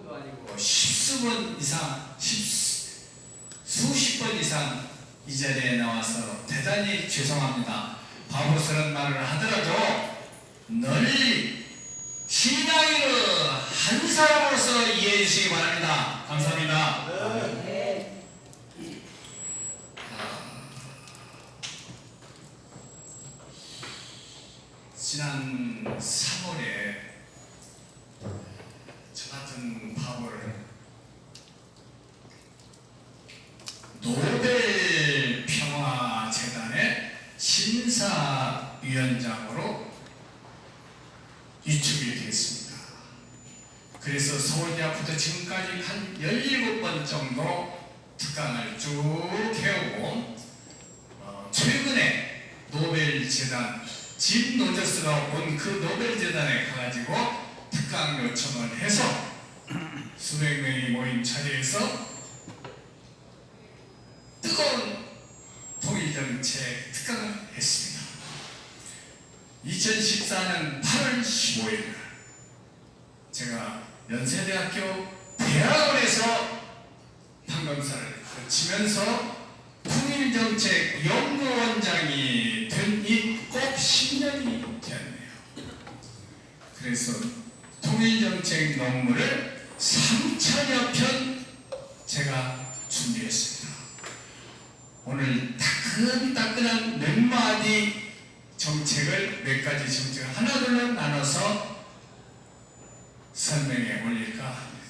번도 아니고 십수번 이상, 수십 번 이상 이 자리에 나와서 대단히 죄송합니다. 바보스러운 말을 하더라도 널리 신앙인의 한 사람으로서 이해해 주시기 바랍니다. 감사합니다. 네. 지난 3월에 저 같은 바보를 노벨 평화재단의 심사위원장으로 유축이 되었습니다. 그래서 서울대학부터 지금까지 한 17번 정도 특강을 쭉 해오고 최근에 노벨재단 짐 노저스가 온 그 노벨재단에 가가지고 특강 요청을 해서 수백 명이 모인 자리에서 뜨거운 통일정책 특강을 했습니다. 2014년 8월 15일 제가 연세대학교 대학원에서 판검사를 가르치면서 통일정책 연구원장이 된 이 꼭 10년이 되었네요. 그래서 통일정책 논문을 3천여 편 제가 준비했습니다. 오늘 따끈따끈한 몇 마디 정책을 몇 가지 정책을 하나둘러 나눠서 설명해 올릴까 합니다.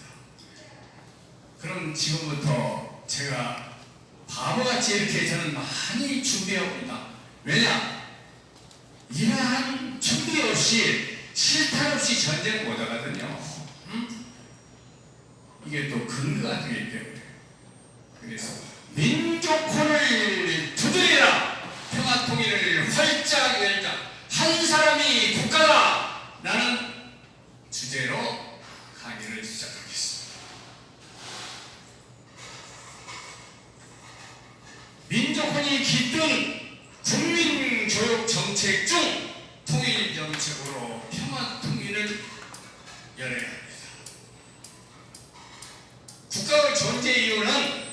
그럼 지금부터 제가 바보같이 이렇게 저는 많이 준비해 옵니다. 왜냐? 이러한 준비 없이 실탄 없이 전쟁 못 하거든요. 이게 또 근거가 되기 때문에. 그래서 민족혼을 두드리라, 평화통일을 활짝 열자, 한 사람이 국가다 라는 주제로 강의를 시작하겠습니다. 민족혼이 깃든 국민교육 정책 중 통일 정책으로 평화통일을 열어야 합니다. 국가의 존재 이유는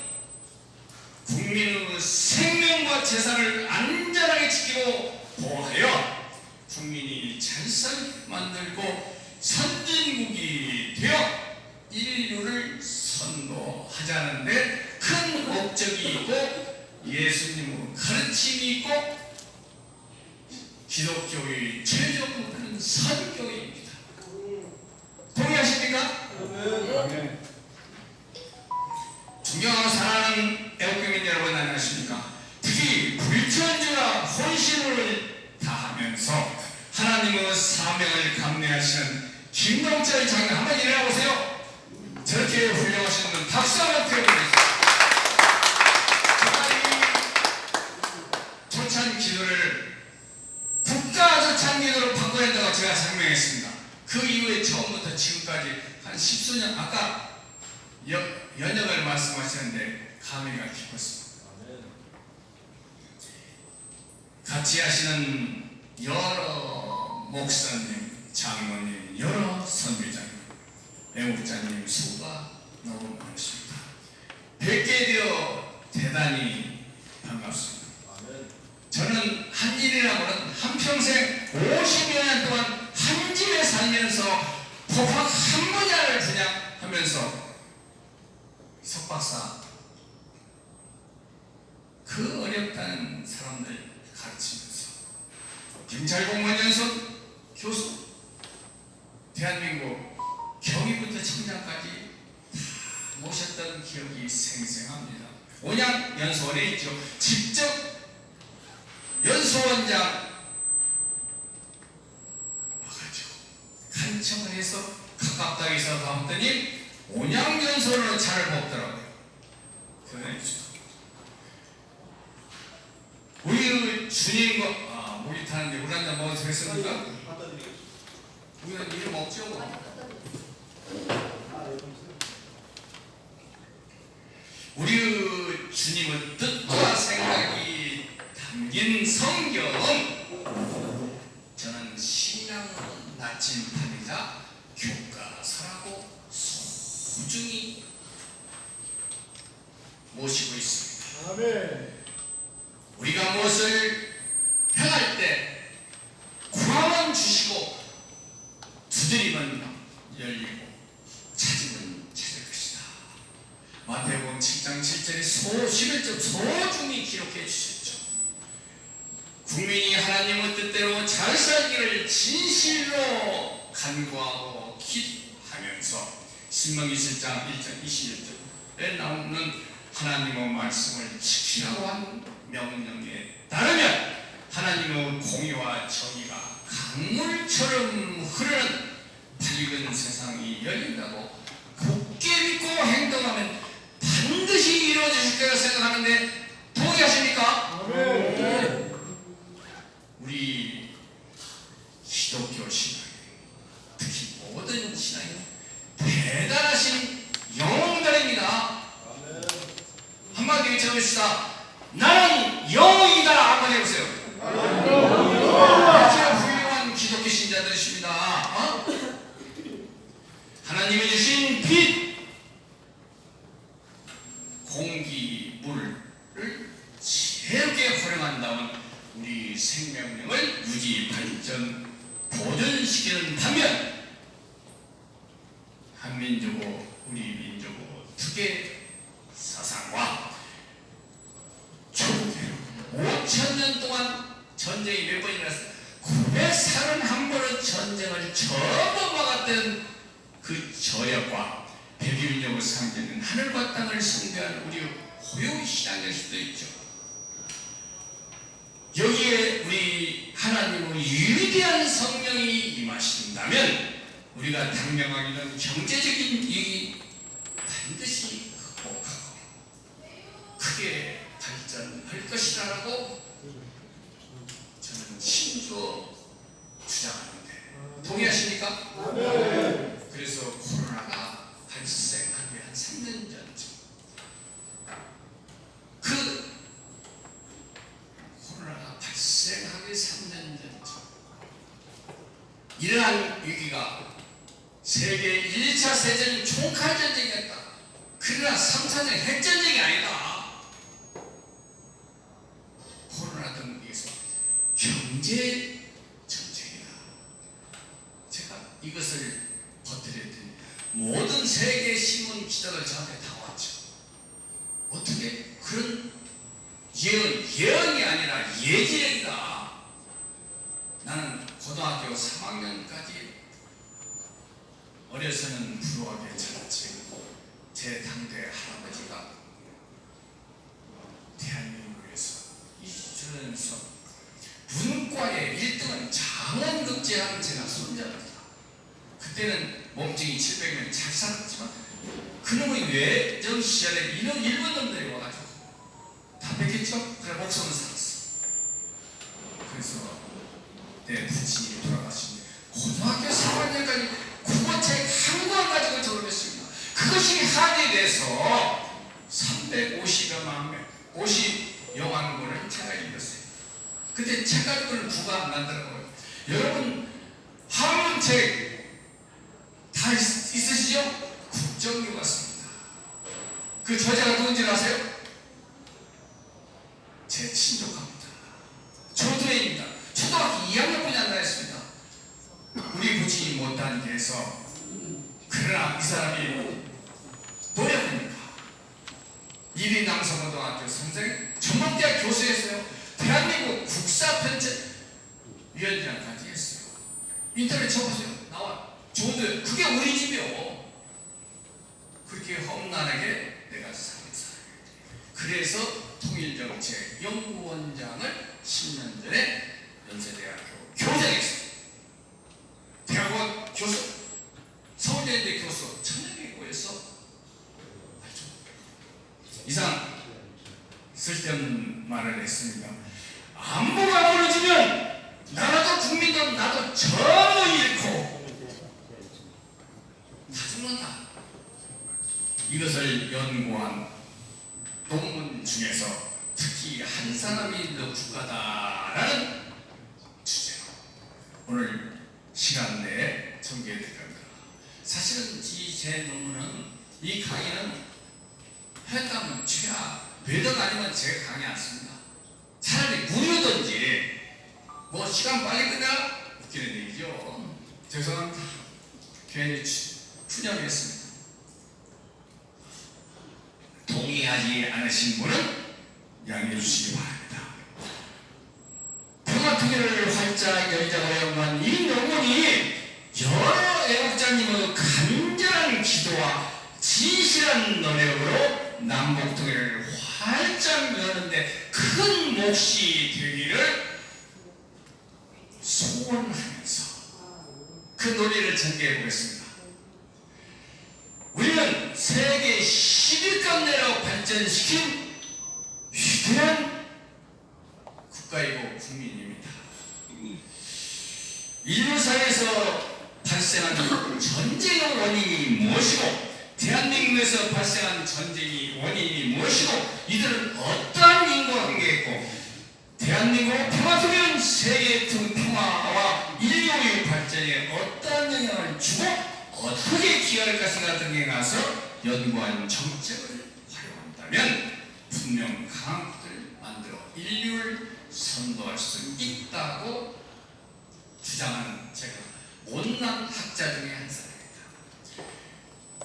국민의 생명과 재산을 안전하게 지키고 보호하여 국민이 잘 만들고 선진국이 되어 인류를 선도하자는데 큰 목적이 있고 예수님의 가르침이 있고 기독교의 최종은 선교입니다. 동의하십니까? 네. 존경하고 사랑하는 애국교민 여러분 안녕하십니까? 특히 불천주와 혼신을 다하면서 하나님의 사명을 감내하시는 김동철 장로 한번 일어나 보세요. 저렇게 훌륭하신 분 박수 한번 드려보겠습니다. 조찬 기도를 국가 조찬 기도로 바꿔낸다고 제가 설명했습니다. 그 이후에 처음부터 지금까지 한 십수년 아까 연역을 말씀하시는데 감회가 깊었습니다. 같이 하시는 여러 목사님, 장로님, 여러 선교장님, 애국자님 수고가 너무 많으십니다. 뵙게 되어 대단히 반갑습니다. 저는 한 일이라고는 한평생 50여 년 동안 한 집에 살면서 법학 한 분야를 분양하면서 석박사 그 어렵다는 사람들 가르치면서 경찰공무원 연수원 교수 대한민국 경위부터 청장까지 다 모셨던 기억이 생생합니다. 온양 연수원에 있죠. 직접 연수원장 와가지고 간청을 해서 가깝다 해서 가봤더니 온양연수원으로 차를 뽑더라고요. 대단했죠. 우리 주님과 우리 타는데 물 한잔 먹어도 되겠습니까? 우리는 이름 없죠 뭐. 우리 주님의 뜻과 생각이 담긴 성경, 저는 신앙 나침판이자 교과서라고 소중히 모시고 있습니다. 아멘. 우리가 무엇을 행할 때 구하면 주시고 두드리면 열리고 찾으면 찾을 것이다. 마태복음 7장 7절에 11절 소중히 기록해 주셨죠. 국민이 하나님의 뜻대로 잘 살기를 진실로 간구하고 기도하면서 신명기 7장 1장 21절에 나오는 하나님의 말씀을 지키라고 한 명령에 따르면 하나님의 공의와 정의가 강물처럼 흐르는 밝은 세상이 열린다고 굳게 믿고 행동하면 반드시 이루어질 거라 생각하는데 동의하십니까? 아멘. 우리 기독교 신앙, 특히 모든 신앙이 대단하신 영웅들입니다. 한마디 외쳐봅시다. 나는 영웅이다. 한번 해보세요. 아주 훌륭한 기독교 신자들이십니다. 하나님이 주신 빛, 공기, 물을 지혜롭게 활용한다면 우리 생명력을 유지, 발전, 보존시키는 반면 한민족의 우리 민족의 특의 사상과 조국의 5,000년 동안 전쟁이 몇 번이나 일어났어요. 931번의 전쟁을 전부 막았던 그 저력과 백일민족을 상징하는 하늘과 땅을 숭배하는 우리 고유 신앙일 수도 있죠. 여기에 우리 하나님의 위대한 성령이 임하신다면 우리가 당면하기는 경제적인 이익이 반드시 극복하고 크게 발전할 것이라고 저는 심주어 주장하는데 동의하십니까? 아멘. 그래서 코로나가 발생하기 한 3년 전쯤 그 코로나가 발생하기 3년 전쯤 이러한 위기가 세계 1차 세계적인 총칼전쟁이었다. 그러나 3, 4년 핵전쟁이 아니다. 코로나 등 위해서 경제 전쟁이다. 제가 이것을 버텨냈더니 모든 세계 신문 기자들 저한테 다 왔죠. 어떻게 그런 예언이 아니라 예지력이다. 나는 고등학교 3학년까지 어려서는 불우하게 자랐지. 제 당대 할아버지가 대한민국을 위해서 이주연서 문과의 1등은 장원급제하는 제가 손자입니다. 그때는 몸뚱이 700명 잘 살았지만 그놈의 외정 시절에 일본 놈들이 와가지고 다 뺏겼죠? 그래 목숨은 살았어. 그래서 내 부친이 돌아가신 고등학교 3학년까지 국어책 한 권 가지고 졸업했습니다. 그것이 한이 돼서 350여만 명, 50여만 권을 제가 읽었어요. 근데 책 가지고는 구가 안 나더라고요. 여러분 한문책 다 있으시죠? 국정교 같습니다. 그 저자가 누군지 아세요? 제 친족합니다. 조도혜입니다. 초등학교 2학년뿐이 안 나왔습니다. 우리 부친이 못 다니게 해서 그러나 이 사람이 노력하니까 이리 남성고등학교 선생, 전북대학 교수였어요. 대한민국 국사편집위원장까지 했어요. 인터넷 쳐보세요. 나와. 조도혜. 그게 우리 집이요. 그렇게 험난하게 내가 사는 사람. 그래서 통일정책연구원장을 10년 전에 연세대학교 교장했어요. 대학원 교수, 서울대대 교수, 천연기고에서 알죠. 이상 쓸데없는 말을 했습니다. 안보가 무너지면 나라도 국민도 나도 전부 잃고 다 죽는다. 이것을 연구한 논문 중에서 특히 한 사람이 있는 국가다라는 주제로 오늘 시간 내에 전개해 드릴 겁니다. 사실은 이 제 논문은 이 강의는 했다면 제가 배덕 아니면 제가 강의 안 씁니다. 차라리 무료든지 뭐 시간 빨리 끝나 웃기는 얘기죠. 죄송합니다. 괜히 푸념했습니다. 동의하지 않으신 분은 양해해 주시기 바랍니다. 평화통일을 활짝 열자고 연구한 이 논문이 여러 애국자님의 간절한 기도와 진실한 노력으로 남북통일을 활짝 여는데 큰 몫이 되기를 소원하면서 그 논의를 전개해 보겠습니다. 우리는 세계 10위권 내로 발전시킨 위대한 국가이고 국민입니다. 인류사에서 발생한 전쟁의 원인이 무엇이고 대한민국에서 발생한 전쟁의 원인이 무엇이고 이들은 어떠한 인과관계였고 대한민국의 평화통일은 세계 평화와 인류의 발전에 어떠한 영향을 주고 어떻게 기여할 것인가 등에 가서 연구한 정책을 활용한다면 분명 강한 국가를 만들어 인류를 선도할 수 있다고 주장하는 제가 못난 학자 중에 한 사람입니다.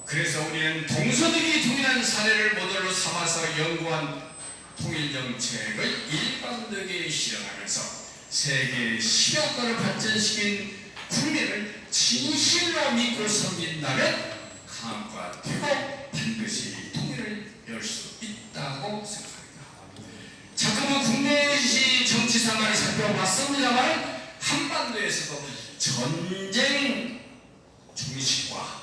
그래서 우리는 동서들이 통일한 사례를 모델로 삼아서 연구한 통일정책을 일반적에 실현하면서 세계 10여 가를 발전시킨 국민을 진실로 믿고 섬긴다면 강국가 되고 반드시 통일을 열 수 있다고 생각합니다. 자꾸만 국내시 정치 상황을 살펴봤습니다만 한반도에서도 전쟁 중식과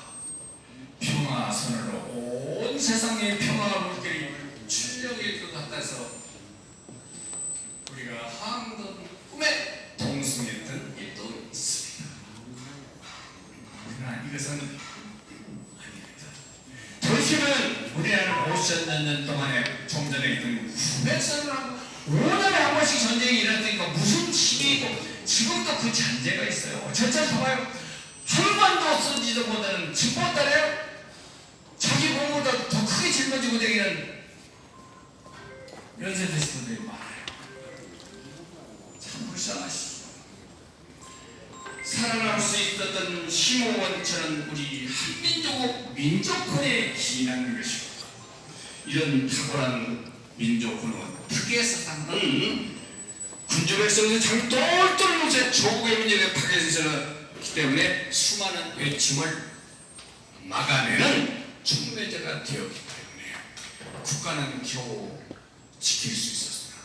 평화선언으로 온 세상의 평화 물결이 출력일 것 같아서 우리가 항던 꿈에 동승했던 일도 있습니다. 그러나 이것은 아닙니다. 도시는 우리나라는 50여 년 동안에 좀 전에 있던 후배선언하고 5년에 한 번씩 전쟁이 일어났으니까 무슨 시기이고 지금도 그 잔재가 있어요. 전체 봐봐요. 한 번도 쓰지도 못하는 집보따래요. 자기 몸보다 더 크게 짊어지고 다니는 연세 드신 분들이 많아요. 참 불쌍하시죠. 살아날 수 있었던 심호원처럼 우리 한민족 민족권에 기인하는 것이고 이런 탁월한 민족권은 특이해서 상당히 군주백성에서 참 똘똘 뭉쳐 조국의 민족에 파괴되기 때문에 수많은 외침을 막아내는 중매자가 되었기 때문에 국가는 겨우 지킬 수 있었으나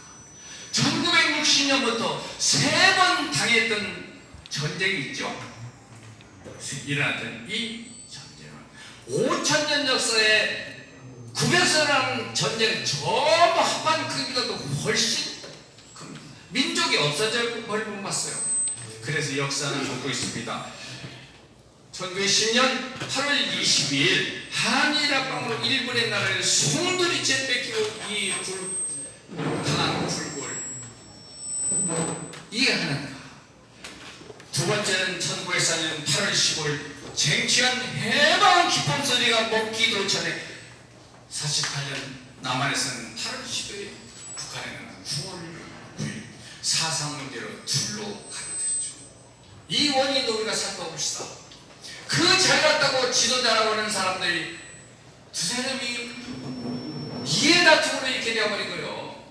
1960년부터 3번 당했던 전쟁이 있죠. 일어났던 이 전쟁은 5,000년 역사에 900선이라는 전쟁 전부 한반 크기보다도 훨씬 큽니다. 민족이 없어져 버리고 갔어요. 그래서 역사는 묻고 있습니다. 1910년 8월 22일 한일합방으로 일본의 나라를 송두리째 뺏기고 이 강한 불굴 이게 하나인가. 두 번째는 1904년 8월 15일 쟁취한 해방 기쁨 소리가 먹기도 전에 48년 남한에서는 8월 10일 북한에는 9월 9일 사상 문제로 둘로 갈라졌죠. 이 원인도 우리가 살펴봅시다. 그 잘났다고 지도자라고 하는 사람들이 두 사람이 이해 다툼으로 이렇게 되어버린 거예요.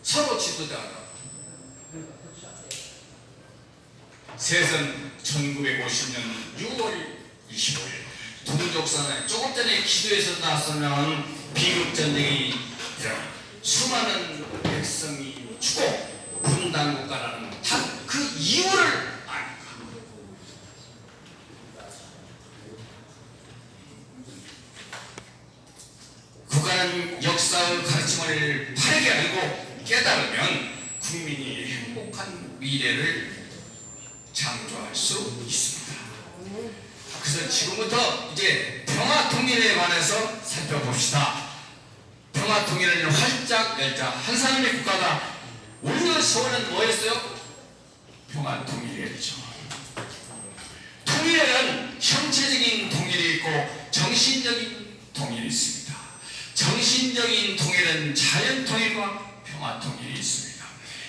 서로 지도자가. 셋은 1950년 6월 25일 동족선에 조금 전에 기도에서 나온 비극전쟁이 일어나 수많은 백성이 죽고 분단국가라는 단 그 이유를 아는가. 국가는 역사의 가르침을 바르게 알고 깨달으면 국민이 행복한 미래를 창조할 수 있습니다. 그래서 지금부터 이제 평화통일에 관해서 살펴봅시다. 평화통일을 활짝 열자. 한 사람의 국가가 우리의 소원은 뭐였어요? 평화통일이었죠. 통일에는 형체적인 통일이 있고 정신 정신적인 통일이 있습니다. 정신적인 통일은 자연 통일과 평화 통일이 있습니다.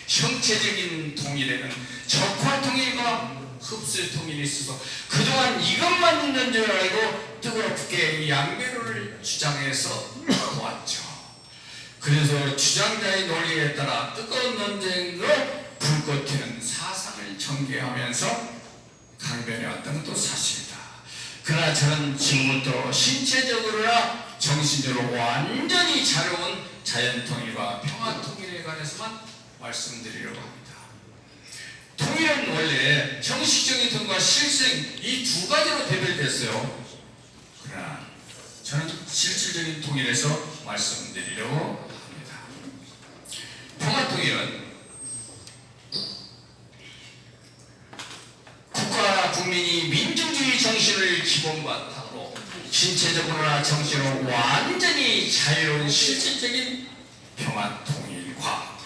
형체적인 통일에는 적화 통일과 흡수 통일이 있어서 그동안 이것만 있는 줄 알고 뜨겁게 양배로를 주장해서 보았죠. 그래서 주장자의 논리에 따라 뜨거운 논쟁으로 불꽃 튀는 사상을 전개하면서 강변해왔던 것도 사실이다. 그러나 저는 지금부터 신체적으로나 정신적으로 완전히 자유로운 자연통일과 평화통일에 관해서만 말씀드리려고 합니다. 통일은 원래 형식적인 통일과 실생 이 두 가지로 대별됐어요. 그러나 저는 실질적인 통일에서 말씀드리려고 합니다. 평화통일은 국가와 국민이 민주주의 정신을 기본바탕으로 신체적으로나 정신으로 완전히 자유로운 실질적인 평화통일과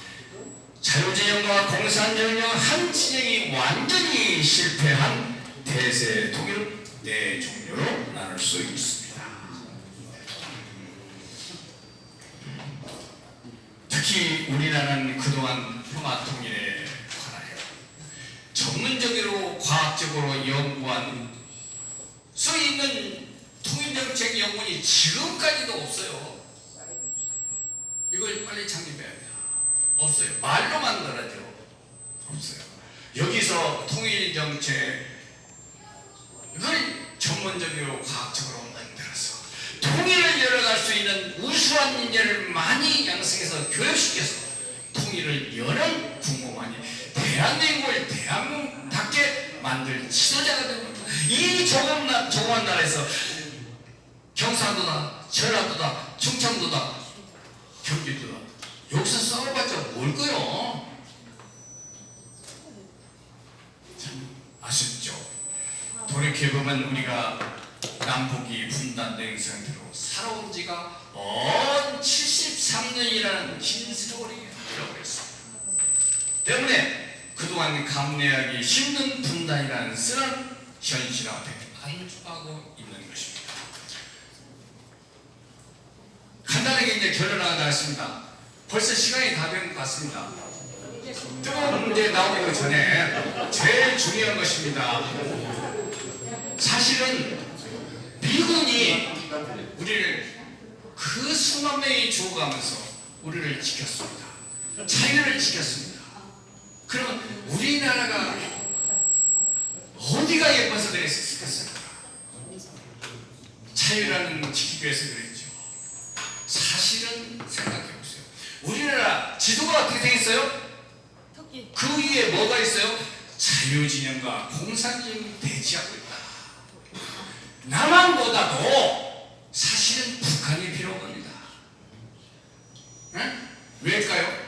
자유진영과 공산진영 한 진영이 완전히 실패한 대세 통일은 네 종류로 나눌 수 있습니다. 특히 우리나라는 그동안 평화통일에 관하여 전문적으로 과학적으로 연구한 쓰이는 통일정책 연구이 지금까지도 없어요. 이걸 빨리 창립해야 돼요. 없어요. 말로만 들어죠. 없어요. 여기서 통일정책 이걸 전문적으로 과학적으로 만들어서 통일을 열어갈 수 있는 우수한 인재를 많이 양성해서 교육시켜서 통일을 여는 국무만이 대한민국을 대한민국답게 만들 지도자가 되는 겁니다. 이 조그만 나라에서 경상도다, 전라도다, 충청도다, 경기도다 여기서 싸워봤자 뭘 거요? 참 아쉽죠. 돌이켜보면 우리가 남북이 분단된 상태로 살아온 지가 73년이라는 긴 세월이 흘러버렸습니다. 때문에 그동안 감내하기 힘든 분단이라는 쓰는 현실 앞에 안주하고 있는 것입니다. 간단하게 이제 결론하고 나왔습니다. 벌써 시간이 다 된 것 같습니다. 뜨거운 문제 나오기 전에 제일 중요한 것입니다. 사실은 미군이 우리를 그 수만 명이 죽어가면서 우리를 지켰습니다. 자유를 지켰습니다. 그러면 우리나라가 어디가 예뻐서 그랬을까? 자유라는 지키기 위해서 그랬죠. 사실은 생각해보세요. 우리나라 지도가 어떻게 되어 있어요? 그 위에 뭐가 있어요? 자유진영과 공산진영이 대치하고 있다. 남한보다도 사실은 북한이 필요한 겁니다. 네? 왜일까요?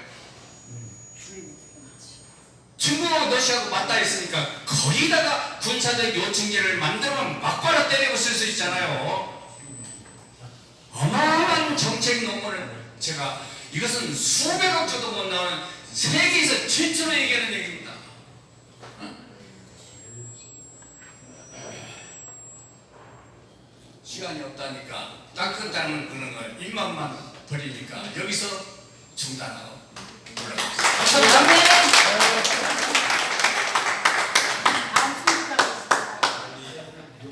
중국하고 러시아하고 맞닿아 있으니까 거기다가 군사적 요충지를 만들면 막바로 때리고 쓸 수 있잖아요. 어마어마한 정책 논문을 제가 이것은 수백억 조도 못 나오는 세계에서 최초로 얘기하는 얘기입니다. 시간이 없다니까 따끈따끈 그런 걸 입맛만 버리니까 여기서 중단하고 올라가겠습니다.